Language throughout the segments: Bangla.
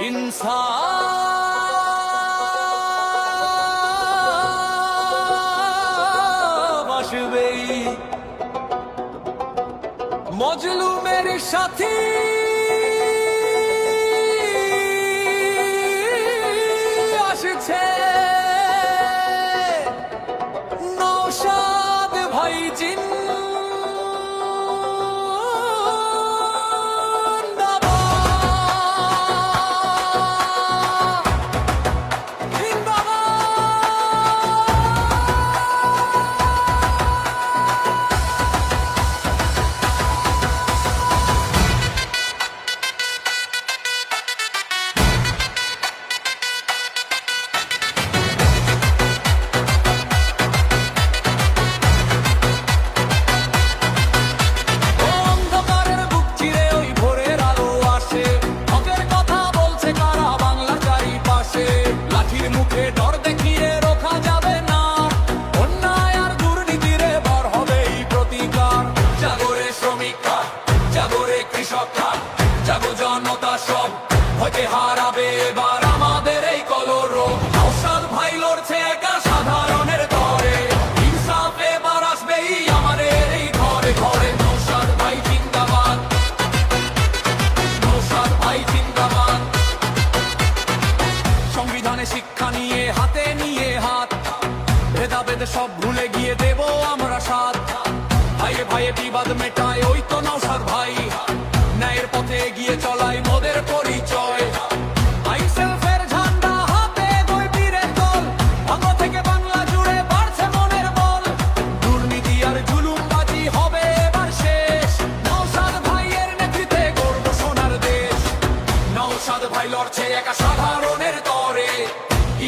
ইনসাফ আসবেই। মজলুমের সাথী আসছে, নওশাদ ভাই জাগো জনতা সব ভয়কে হারাবে এবার আমাদের এই কলরব। নওশাদ ভাই লড়ছে একা সাধারণের তরে, ইনসাফ এবার আসবেই আমাদের এই ঘরে ঘরে। নওশাদ ভাই জিন্দাবাদ, নওশাদ ভাই জিন্দাবাদ। সংবিধানে শিক্ষা নিয়ে হাতে নিয়ে হাত, ভেদাভেদ সব ভুলে গিয়ে দেব আমরা সাথ। ভাইয়ে ভাইয়ে বিবাদ মেটায় ওই তো নওশাদ ভাই, ন্যায়ের পথে এগিয়ে চলাই মোদের পরিচয়। আইনসেলফের ঝান্ডা হাতে দুই বীরের দল, ভাগ্য থেকে বাংলা জুড়ে বাড়ছে মনের বল। দুর্নীতি আর জুলুমবাজি হবে এবার শেষ, নওশাদ ভাইয়ের নেতৃত্বে গর্ব সোনার দেশ। নওশাদ ভাই লড়ছে একা সাধারণের তরে,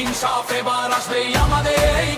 ইনসাফ এবার আসবেই আমাদের এই